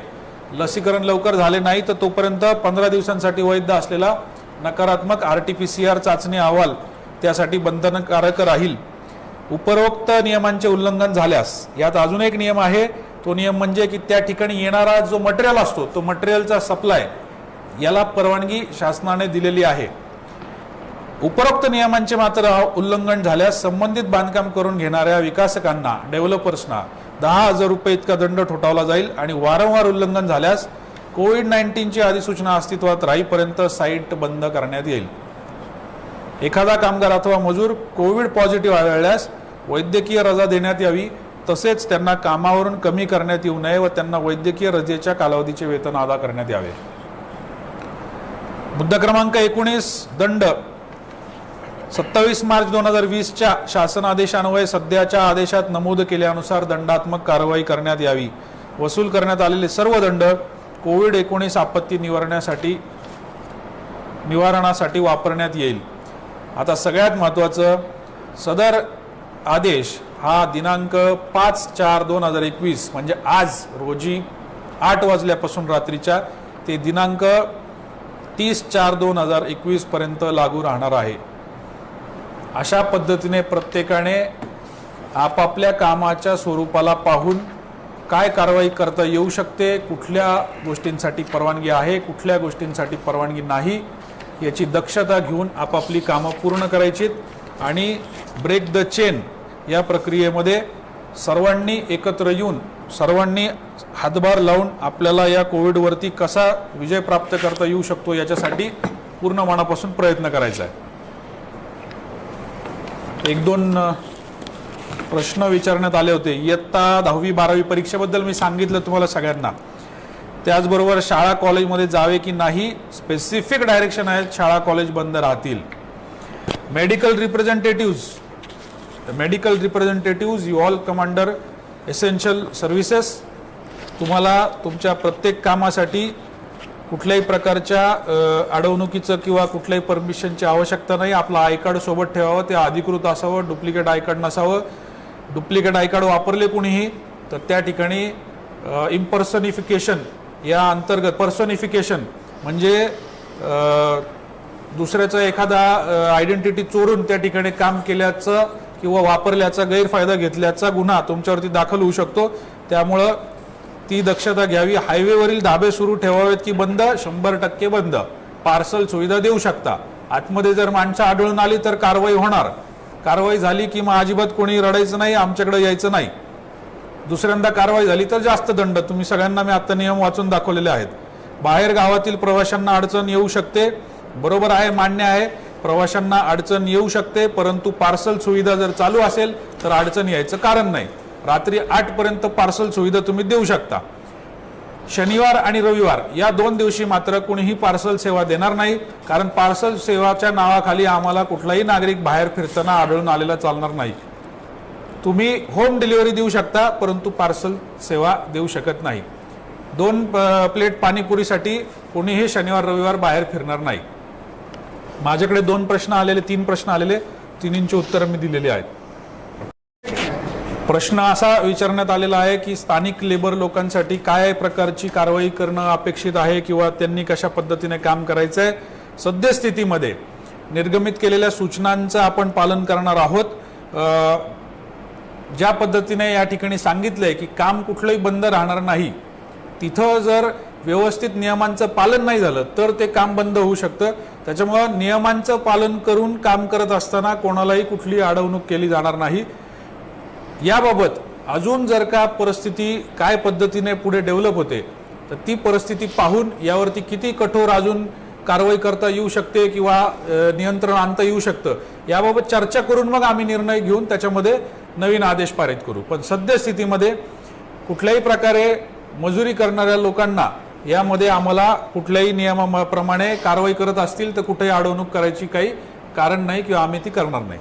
लसीकरण लवकर झाले नाही तर तोपर्यंत 15 दिवसांसाठी वैध असलेला नकारात्मक RT-PCR चाचणी अहवाल त्यासाठी बंधनकारक राहील. उपरोक्त नियमांचे उल्लंघन झाल्यास यात अजून एक नियम आहे. तो नियम म्हणजे की त्या ठिकाणी येणारा जो मटेरियल असतो तो मटेरियलचा सप्लाय याला परवानगी शासनाने दिलेली आहे. उपरोक्त नियमांचे मात्र उल्लंघन झाल्यास संबंधित बांधकाम करून घेणाऱ्या विकासकांना डेव्हलपर्सना 10,000 रुपये इतका दंड ठोठावला जाईल आणि वारंवार उल्लंघन झाल्यास कोविड-19ची अधिसूचना अस्तित्वात राहीपर्यंत साईट बंद करण्यात येईल. एखादा कामगार अथवा मजूर कोविड पॉझिटिव्ह आढळल्यास वैद्यकीय रजा देण्यात यावी. तसेच त्यांना कामावरून कमी करण्यात येऊ नये व त्यांना वैद्यकीय रजेच्या कालावधीचे वेतन अदा करण्यात यावे. मुद्दा क्रमांक 19 दंड 27 मार्च 2020च्या शासन आदेशान्वये सध्याच्या आदेशात नमूद केल्यानुसार दंडात्मक कारवाई करण्यात यावी. वसूल करण्यात आलेले सर्व दंड कोविड-19 आपत्ती निवारणासाठी वापरण्यात येईल. आता सगळ्यात महत्त्वाचं, सदर आदेश हा दिनांक 5/4/2021 म्हणजे आज रोजी 8 वाजल्यापासून रात्रीच्या ते दिनांक 30/4/2021 पर्यंत लागू राहणार आहे. अशा पद्धतीने प्रत्येकाने आपापल्या कामाच्या स्वरूपाला पाहून काय कारवाई करता येऊ शकते, कुठल्या गोष्टींसाठी परवानगी आहे, कुठल्या गोष्टींसाठी परवानगी नाही याची दक्षता घेऊन आपापली कामं पूर्ण करायची आणि ब्रेक द चेन या प्रक्रियेमध्ये सर्वांनी एकत्र येऊन सर्वांनी हातभार लावून आपल्याला या कोविडवरती कसा विजय प्राप्त करता येऊ शकतो याच्यासाठी पूर्ण मनापासून प्रयत्न करायचा आहे. 1-2 प्रश्न विचारण्यात आले होते. इयत्ता 10वी-12वी परीक्षेबद्दल मी सांगितलं तुम्हाला सगळ्यांना. त्याचबरोबर शाळा कॉलेजमध्ये जावे की नाही स्पेसिफिक डायरेक्शन आहेत. शाळा कॉलेज बंद राहतील. Medical representative you all come under essential services. तुम्हाला तुमच्या प्रत्येक कामासाठी कुठल्याही प्रकारच्या अडवणुकीचं किंवा कुठल्याही परमिशनची आवश्यकता नाही. आपलं आय कार्ड सोबत ठेवावं, ते अधिकृत असावं, डुप्लिकेट आय कार्ड नसावं. डुप्लिकेट आय कार्ड वापरले कुणीही तर त्या ठिकाणी इम्पर्सनिफिकेशन या अंतर्गत पर्सनिफिकेशन म्हणजे दुसऱ्याचा एखादा आयडेंटिटी चोरून त्या ठिकाणी काम केल्याचं किंवा वापरल्याचा गैरफायदा घेतल्याचा गुन्हा तुमच्यावरती दाखल होऊ शकतो. त्यामुळं ती दक्षता घ्यावी. हायवेवरील धाबे सुरू ठेवावेत की बंद? 100% बंद. पार्सल सुविधा देऊ शकता. आतमध्ये जर माणसं आढळून आली तर कारवाई होणार. कारवाई झाली की मग अजिबात कोणी रडायचं नाही, आमच्याकडे यायचं नाही. दुसऱ्यांदा कारवाई झाली तर जास्त दंड. तुम्ही सगळ्यांना मी आता नियम वाचून दाखवलेले आहेत. बाहेर गावातील प्रवाशांना अडचण येऊ शकते. बरोबर आहे, मान्य आहे, प्रवाशांना अडचण येऊ शकते, परंतु पार्सल सुविधा जर चालू असेल तर अडचण यायचं कारण नाही. रात्री 8 पर्यंत पार्सल सुविधा तुम्ही देऊ शकता. शनिवार आणि रविवार या 2 दिवशी मात्र कुणीही पार्सल सेवा देणार नाही, कारण पार्सल सेवाच्या नावाखाली आम्हाला कुठलाही नागरिक बाहेर फिरताना आढळून आलेला चालणार नाही. तुम्ही होम डिलिव्हरी देऊ शकता परंतु पार्सल सेवा देऊ शकत नाही. 2 प्लेट पाणीपुरीसाठी कोणीही शनिवार रविवार बाहेर फिरणार नाही. माझ्याकडे 3 प्रश्न आलेले, तिन्हींची उत्तरं मी दिलेली आहेत. प्रश्न असा विचारण्यात आलेला आहे की स्थानिक लेबर लोकांसाठी काय प्रकारची कारवाई करणं अपेक्षित आहे किंवा त्यांनी कशा पद्धतीने काम करायचं आहे. सद्यस्थितीमध्ये निर्गमित केलेल्या सूचनांचं आपण पालन करणार आहोत. ज्या पद्धतीने या ठिकाणी सांगितलंय की काम कुठलंही बंद राहणार नाही, तिथं जर व्यवस्थित नियमांचं पालन नाही झालं तर ते काम बंद होऊ शकतं. त्याच्यामुळं नियमांचं पालन करून काम करत असताना कोणालाही कुठली अडवणूक केली जाणार नाही. याबाबत अजून जर का परिस्थिती काय पद्धतीने पुढे डेव्हलप होते तर ती परिस्थिती पाहून यावरती किती कठोर अजून कारवाई करता येऊ शकते किंवा नियंत्रण आणता येऊ शकतं याबाबत चर्चा करून मग आम्ही निर्णय घेऊन त्याच्यामध्ये नवीन आदेश पारित करू. पण सद्यस्थितीमध्ये कुठल्याही प्रकारे मजुरी करणाऱ्या लोकांना यामध्ये आम्हाला कुठल्याही नियमाप्रमाणे कारवाई करत असतील तर कुठेही अडवणूक करायची काही कारण नाही किंवा आम्ही ती करणार नाही.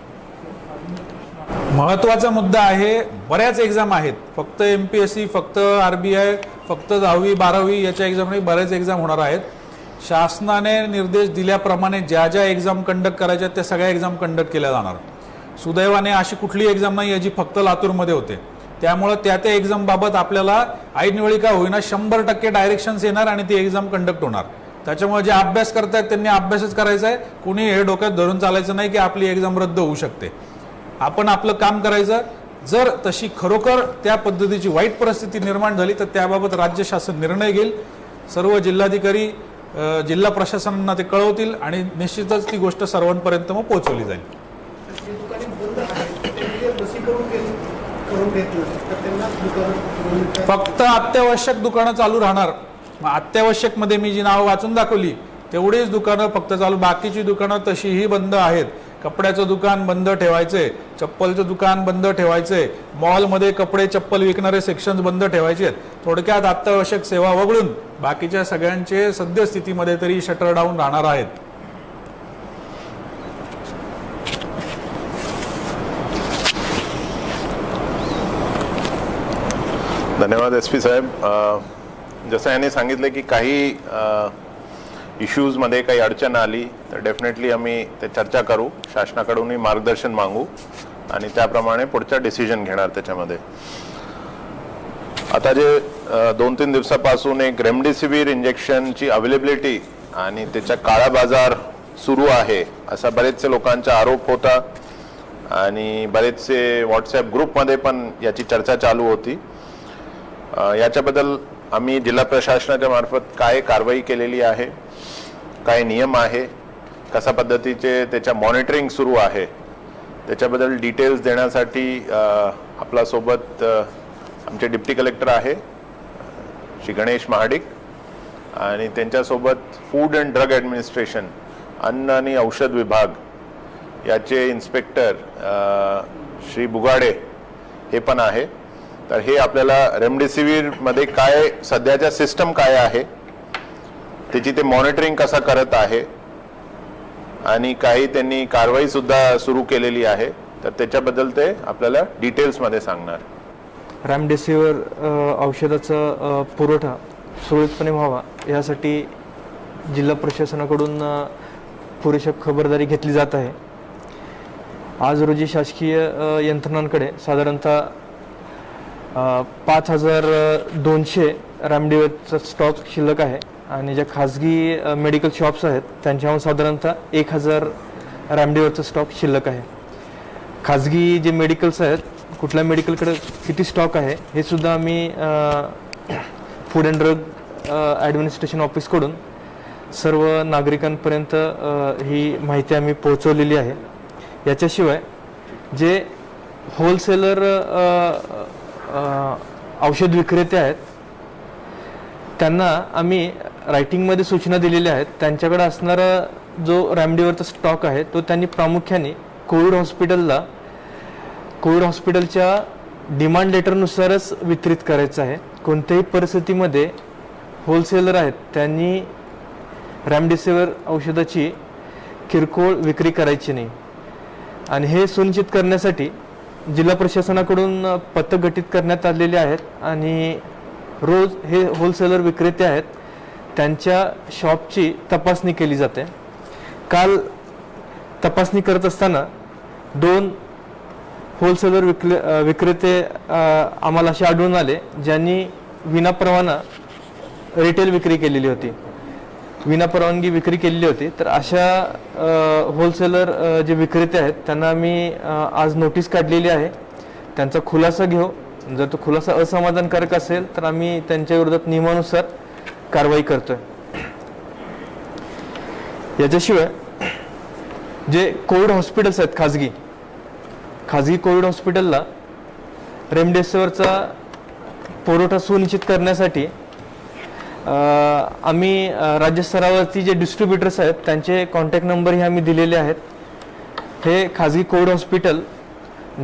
महत्त्वाचा मुद्दा आहे, बऱ्याच एक्झाम आहेत, फक्त MPSC, फक्त RBI, फक्त 10वी 12वी याच्या एक्झाम नाही, बऱ्याच एक्झाम होणार आहेत. शासनाने निर्देश दिल्याप्रमाणे ज्या ज्या एक्झाम कंडक्ट करायच्या त्या सगळ्या एक्झाम कंडक्ट केल्या जाणार. सुदैवाने अशी कुठली एक्झाम नाही आहे जी फक्त लातूरमध्ये होते. त्यामुळे त्या त्या एक्झामबाबत आपल्याला ऐनवेळी का होईना 100% डायरेक्शन्स येणार आणि ती एक्झाम कंडक्ट होणार. त्याच्यामुळे जे अभ्यास करतायत त्यांनी अभ्यासच करायचा आहे. कुणी हे डोक्यात धरून चालायचं नाही की आपली एक्झाम रद्द होऊ शकते. आपण आपलं काम करायचं. जर तशी खरोखर त्या पद्धतीची वाईट परिस्थिती निर्माण झाली तर त्याबाबत राज्य शासन निर्णय घेईल. सर्व जिल्हाधिकारी जिल्हा प्रशासनांना ते कळवतील आणि निश्चितच ती गोष्ट सर्वांपर्यंत मग पोहोचवली जाईल. फक्त अत्यावश्यक दुकानं चालू राहणार. अत्यावश्यक मध्ये मी जी नावं वाचून दाखवली तेवढीच दुकानं फक्त चालू. बाकीची दुकानं तशीही बंद आहेत. कपड्याचं दुकान बंद ठेवायचे, चप्पलचं दुकान बंद ठेवायचे, मॉलमध्ये कपडे चप्पल विकणारे सेक्शन्स बंद ठेवायचे आहेत. थोडक्यात अत्यावश्यक सेवा वगळून बाकीच्या सगळ्यांचे सद्यस्थितीमध्ये तरी शटर डाऊन राहणार आहेत. धन्यवाद SP साहेब. जसं यांनी सांगितलं की काही इश्यूजमध्ये काही अडचण आली तर डेफिनेटली आम्ही ते चर्चा करू, शासनाकडूनही मार्गदर्शन मागू आणि त्याप्रमाणे पुढचा डिसिजन घेणार. त्याच्यामध्ये आता जे 2-3 दिवसापासून एक रेमडेसिवीर इंजेक्शनची अवेलेबिलिटी आणि त्याचा काळा बाजार सुरू आहे असा बरेचसे लोकांचा आरोप होता आणि बरेचसे व्हॉट्सॲप ग्रुपमध्ये पण याची चर्चा चालू होती. याच्याबद्दल आम्ही जिल्हा प्रशासनाच्या मार्फत काय कारवाई केलेली आहे, काय नियम आहे, कशा पद्धतीचे त्याच्या मॉनिटरिंग सुरू आहे त्याच्याबद्दल डिटेल्स देण्यासाठी आपल्यासोबत आमचे डिप्टी कलेक्टर आहे श्री गणेश महाडिक आणि त्यांच्यासोबत फूड अँड ड्रग ॲडमिनिस्ट्रेशन अन्न आणि औषध विभाग याचे इन्स्पेक्टर श्री बुगाडे हे पण आहे. तर हे आपल्याला रेमडेसिवीरमध्ये काय सध्याच्या सिस्टम काय आहे, त्याची ते मॉनिटरिंग कसं करत आहे आणि काही त्यांनी कारवाई सुद्धा सुरू केलेली आहे तर त्याच्याबद्दल ते आपल्याला डिटेल्समध्ये सांगणार. रेमडेसिवीर औषधाचा पुरवठा सुरळीतपणे व्हावा यासाठी जिल्हा प्रशासनाकडून पुरेशी खबरदारी घेतली जात आहे. आज रोजी शासकीय यंत्रणांकडे साधारणतः 5200 रेमडेसिवीरचा स्टॉक शिल्लक आहे आणि ज्या खाजगी मेडिकल शॉप्स आहेत त्यांच्यावर साधारणतः 1000 रेमडेसिवीरचा स्टॉक शिल्लक आहे. खाजगी जे मेडिकल्स आहेत कुठल्या मेडिकलकडे किती स्टॉक आहे हे सुद्धा आम्ही फूड अँड ड्रग ॲडमिनिस्ट्रेशन ऑफिसकडून सर्व नागरिकांपर्यंत ही माहिती आम्ही पोहोचवलेली आहे. याच्याशिवाय जे होलसेलर औषध विक्रेते आहेत त्यांना आम्ही रायटिंगमध्ये सूचना दिलेल्या आहेत. त्यांच्याकडे असणारा जो रेमडेसिवीरचा स्टॉक आहे तो त्यांनी प्रामुख्याने कोविड हॉस्पिटलच्या डिमांड लेटरनुसारच वितरित करायचं आहे. कोणत्याही परिस्थितीमध्ये होलसेलर आहेत त्यांनी रेमडेसिवीर औषधाची किरकोळ विक्री करायची नाही आणि हे सुनिश्चित करण्यासाठी जिल्हा प्रशासनाकडून पथक गठीत करण्यात आलेले आहेत आणि रोज हे होलसेलर विक्रेते आहेत त्यांच्या शॉपची तपासणी केली जाते. काल तपासणी करत असताना 2 होलसेलर विक्रेते आम्हाला असे आढळून आले ज्यांनी विनापरवाना रिटेल विक्री केलेली होती, विनापरवानगी विक्री केलेली होती. तर अशा होलसेलर जे विक्रेते आहेत त्यांना आम्ही आज नोटीस काढलेली आहे. त्यांचा खुलासा घेऊ. जर तो खुलासा असमाधानकारक असेल तर आम्ही त्यांच्या विरोधात नियमानुसार कारवाई करतोय. याच्याशिवाय जे कोविड हॉस्पिटल्स आहेत खाजगी कोविड हॉस्पिटलला रेमडेसिवीरचा पुरवठा सुनिश्चित करण्यासाठी आम्ही राज्य स्तरावरती जे डिस्ट्रीब्युटर्स आहेत त्यांचे कॉन्टॅक्ट नंबरही आम्ही दिलेले आहेत. हे खाजगी कोविड हॉस्पिटल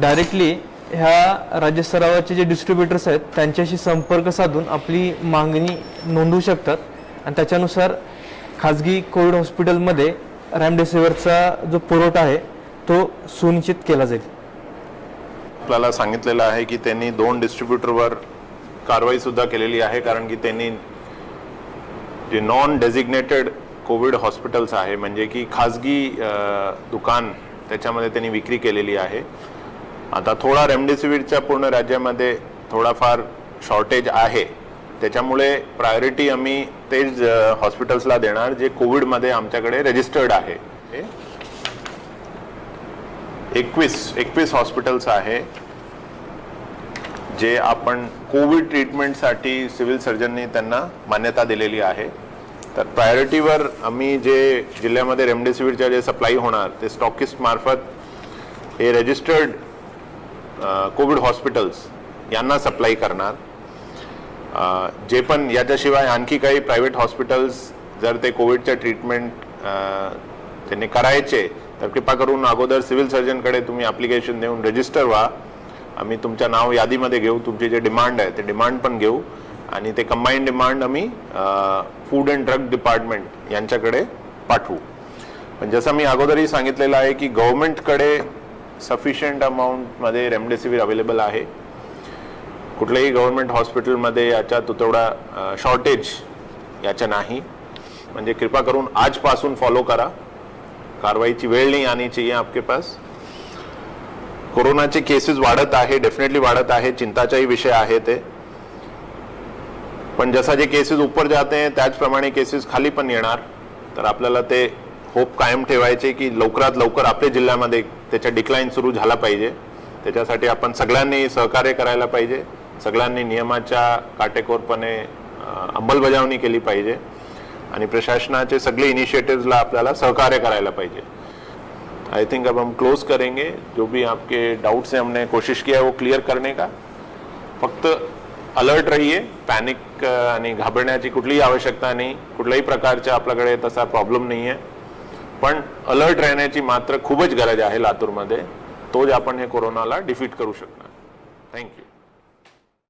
डायरेक्टली ह्या राज्य स्तरावरचे जे डिस्ट्रीब्युटर्स आहेत त्यांच्याशी संपर्क साधून आपली मागणी नोंदवू शकतात आणि त्याच्यानुसार खाजगी कोविड हॉस्पिटलमध्ये रेमडेसिवीरचा जो पुरवठा आहे तो सुनिश्चित केला जाईल. आपल्याला सांगितलेलं आहे की त्यांनी 2 डिस्ट्रीब्युटरवर कारवाई सुद्धा केलेली आहे कारण की त्यांनी जे नॉन डेझिग्नेटेड कोविड हॉस्पिटल्स आहे, म्हणजे की खाजगी दुकान त्याच्यामध्ये त्यांनी विक्री केलेली आहे. आता थोडा रेमडेसिवीरच्या पूर्ण राज्यामध्ये थोडाफार शॉर्टेज आहे, त्याच्यामुळे प्रायोरिटी आम्ही तेच हॉस्पिटल्सला देणार जे कोविडमध्ये आमच्याकडे रजिस्टर्ड आहे. 21 हॉस्पिटल्स आहे जे आपण कोविड ट्रीटमेंटसाठी सिव्हिल सर्जननी त्यांना मान्यता दिलेली आहे. तर प्रायोरिटीवर आम्ही जे जिल्ह्यामध्ये रेमडेसिवीरच्या जे सप्लाय होणार ते स्टॉकिस्ट मार्फत हे रजिस्टर्ड कोविड हॉस्पिटल्स यांना सप्लाय करणार. जे पण याच्याशिवाय आणखी काही प्रायव्हेट हॉस्पिटल्स जर ते कोविडच्या ट्रीटमेंट त्यांनी करायचे तर कृपा करून अगोदर सिव्हिल सर्जनकडे तुम्ही ॲप्लिकेशन देऊन रजिस्टर व्हा. आम्ही तुमच्या नाव यादीमध्ये घेऊ, तुमची जे डिमांड आहे ते डिमांड पण घेऊ आणि ते कंबाईंड डिमांड आम्ही फूड अँड ड्रग डिपार्टमेंट यांच्याकडे पाठवू. पण जसं मी अगोदरही सांगितलेलं आहे की गव्हर्नमेंटकडे सफिशियंट अमाऊंटमध्ये रेमडेसिवीर अवेलेबल आहे. कुठल्याही गव्हर्नमेंट हॉस्पिटलमध्ये याच्या तेवढा शॉर्टेज याच्या नाही. म्हणजे कृपा करून आजपासून फॉलो करा. कारवाईची वेळ नाही आनी चाहिए आपके पास. कोरोनाचे केसेस वाढत आहे, डेफिनेटली वाढत आहे, चिंताचाही विषय आहे ते. पण जसा जे केसेस ऊपर जाते हैं त्याचप्रमाणे केसेस खाली पण येणार. तर आपल्याला ते होप कायम ठेवायचे की लवकरात लवकर आपल्या जिल्ह्यामध्ये त्याचा डिक्लाइन सुरू झाला पाहिजे. त्याच्यासाठी आपण सगळ्यांनी सहकार्य करायला पाहिजे. सगळ्यांनी नियमाच्या काटेकोरपणे अंमलबजावणी केली पाहिजे आणि प्रशासनाचे सगळे इनिशिएटिव्सला आपल्याला सहकार्य करायला पाहिजे. आई थिंक अब हम क्लोज करेंगे. जो भी आपके डाउट्स हैं हमने कोशिश किया है वो क्लियर करने का. फक्त अलर्ट रहिए. पॅनिक आणि घाबरण्याची कुठलीही आवश्यकता नाही. कुठल्याही प्रकारचा आपल्याकडे तसा प्रॉब्लेम नाही आहे. पण अलर्ट राहण्याची मात्र खूपच गरज आहे लातूरमध्ये. तोच आपण हे कोरोनाला डिफीट करू शकणार. थँक्यू.